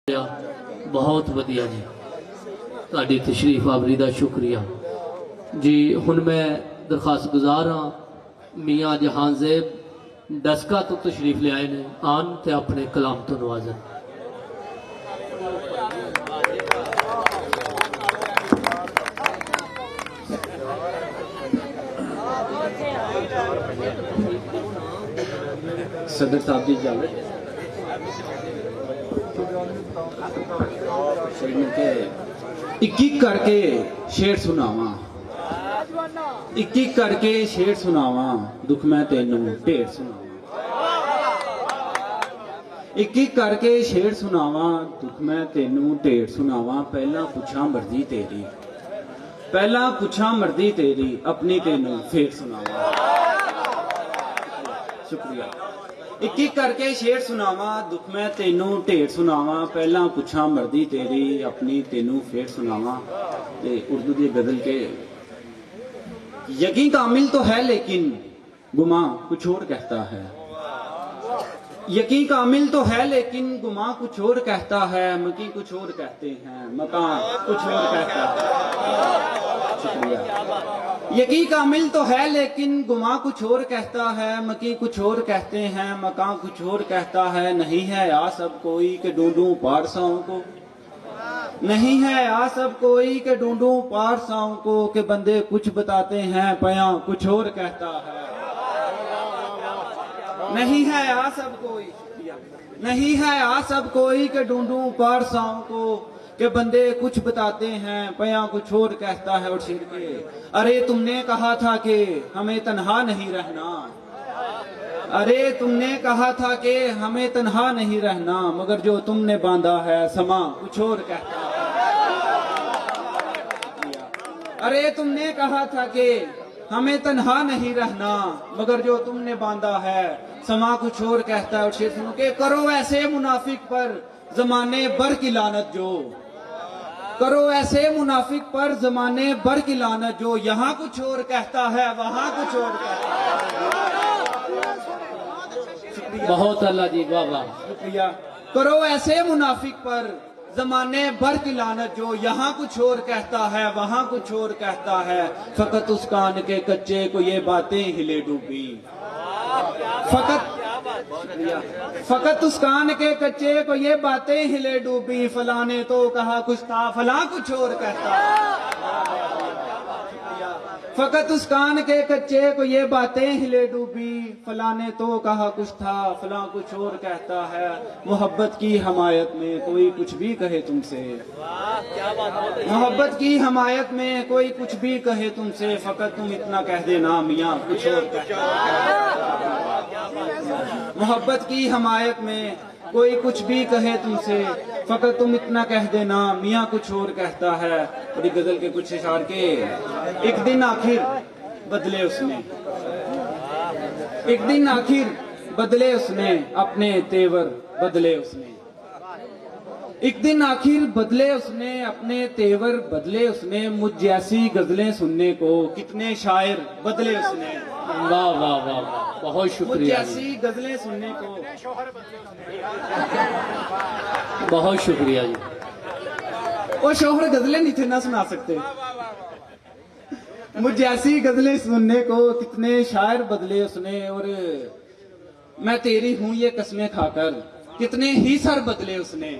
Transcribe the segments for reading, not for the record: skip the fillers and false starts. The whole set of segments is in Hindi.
बहुत वधिया जी, तुहाडी तशरीफ आवरी का शुक्रिया जी। हुण मैं दरखास्त गुजार हाँ मियाँ जहानजेब डस्का तो तशरीफ ले आए ने, आन ते अपने कलाम तो नवाजन। सदर साहब जी इजाजत एक एक करके शेर सुनावा, एक एक करके शेर सुनावा, दुख मैं तेनू ढेर सुनावा। एक एक करके शेर सुनावा, दुख मैं तेनू ढेर सुनावा। पहला पुछा मर्जी तेरी, पहला पुछा मर्जी तेरी, अपनी तेनू फिर सुनावा। शुक्रिया। एक एक करके शेर सुनावा, दुख मैं तेनू ढेर सुनावा। पहला पुछा मर्दी तेरी, अपनी तेनू फिर सुनावा। ते उर्दू की गजल के यकीन कामिल तो है लेकिन गुमा कुछ और कहता है। यकीन कामिल तो है लेकिन गुमा कुछ और कहता है। मकी कुछ और कहते हैं, मकान कुछ और कहता है। शुक्रिया। यकीन कामिल तो है लेकिन गुमा कुछ और कहता है। मकी कुछ और कहते हैं, मकान कुछ और कहता है। नहीं है आ सब कोई के ढूंढूं पारसाओं को, नहीं है आ सब कोई के ढूंढूं पारसाओं को। के बंदे कुछ बताते हैं, पया कुछ और कहता है। नहीं है आ सब कोई, नहीं है आ सब कोई के ढूंढूं पारसाओं को। के बंदे कुछ बताते हैं, पया कुछ और कहता है। और शेर के अरे तुमने कहा था कि हमें तन्हा नहीं रहना, अरे तुमने कहा था कि हमें तन्हा नहीं रहना, मगर जो तुमने बांधा है समा कुछ और कहता है। अरे तुमने कहा था कि हमें तन्हा नहीं रहना, मगर जो तुमने बांधा है समा कुछ और कहता है। और शेर सुनो के करो ऐसे मुनाफिक पर जमाने भर की लानत जो, करो ऐसे मुनाफिक पर जमाने भर की लानत जो। यहाँ कुछ और कहता है, वहां कुछ और कहता है। बहुत अल्लाह जी, वाह वाह, शुक्रिया। करो ऐसे मुनाफिक पर जमाने भर की लानत जो। यहाँ कुछ और कहता है, वहां कुछ और कहता है। फकत उस कान के कच्चे को ये बातें हिले डूबी, फकत उस कान के कच्चे को ये बातें हिले डूबी। फलाने तो कहा कुछ था, फला कुछ और कहता है। फकत उस कान के कच्चे को ये बातें हिले डूबी। फलाने तो कहा कुछ था, फला कुछ और कहता है। मोहब्बत की हमायत में कोई कुछ भी कहे तुमसे, मोहब्बत की हमायत में कोई कुछ भी कहे तुमसे। फकत तुम इतना कह देना मियाँ कुछ और कहता है। मोहब्बत की हमायत में कोई कुछ भी कहे तुमसे, फकत तुम इतना कह देना मियाँ कुछ और कहता है। बड़ी गजल के कुछ इशार के एक दिन आखिर बदले उसने, एक दिन आखिर बदले उसने, अपने तेवर बदले उसने। एक दिन आखिर बदले उसने, अपने तेवर बदले उसने। मुझ जैसी गजलें सुनने को कितने शायर बदले उसने। वाह वाह वाह वाह, बहुत मुझ शुक्रिया जी, जैसी गजलें सुनने को, बहुत शुक्रिया जी। वो शोहर गजलें नहीं थे ना सुना सकते। मुझ जैसी गजलें सुनने को कितने शायर बदले उसने। और मैं तेरी हूं ये कस्में खाकर कितने ही सर बदले उसने।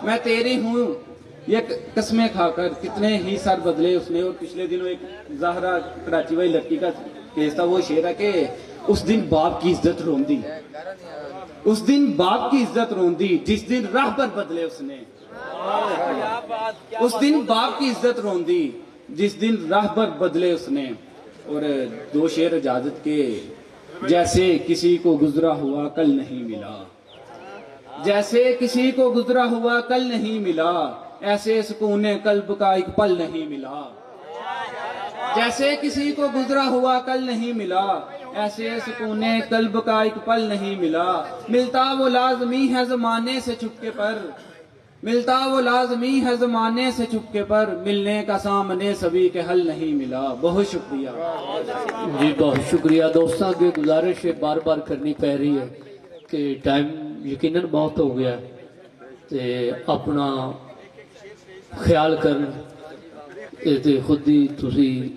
मैं तेरी हूं ये कस्में खाकर कितने ही सर बदले उसने। और पिछले दिनों एक ज़ाहरा कराची वाली लड़की का केस था। वो शेर है कि उस दिन बाप की इज्जत रोंदी, उस दिन बाप की इज्जत रोंदी, जिस दिन राह पर बदले उसने। उस दिन बाप की इज्जत रोंदी, जिस दिन राह पर बदले उसने। और दो शेर इजाजत के, जैसे किसी को गुजरा हुआ कल नहीं मिला, जैसे किसी को गुजरा हुआ कल नहीं मिला, ऐसे सुकून कल्ब का एक पल नहीं मिला। जैसे किसी को गुजरा हुआ कल नहीं मिला, ऐसे सुकून कल्ब का एक पल नहीं मिला। मिलता वो लाजमी है जमाने से चुपके पर, मिलता वो लाजमी है जमाने से चुपके पर। मिलने का सामने सभी के हल नहीं मिला। बहुत शुक्रिया जी, बहुत शुक्रिया। दोस्तों की गुजारिश है बार बार करनी पै रही है कि टाइम यकीनन बहुत हो गया है। ਤੇ ਆਪਣਾ ਖਿਆਲ ਕਰਨ ਇਹ ਤੇ ਖੁਦ ਹੀ ਤੁਸੀਂ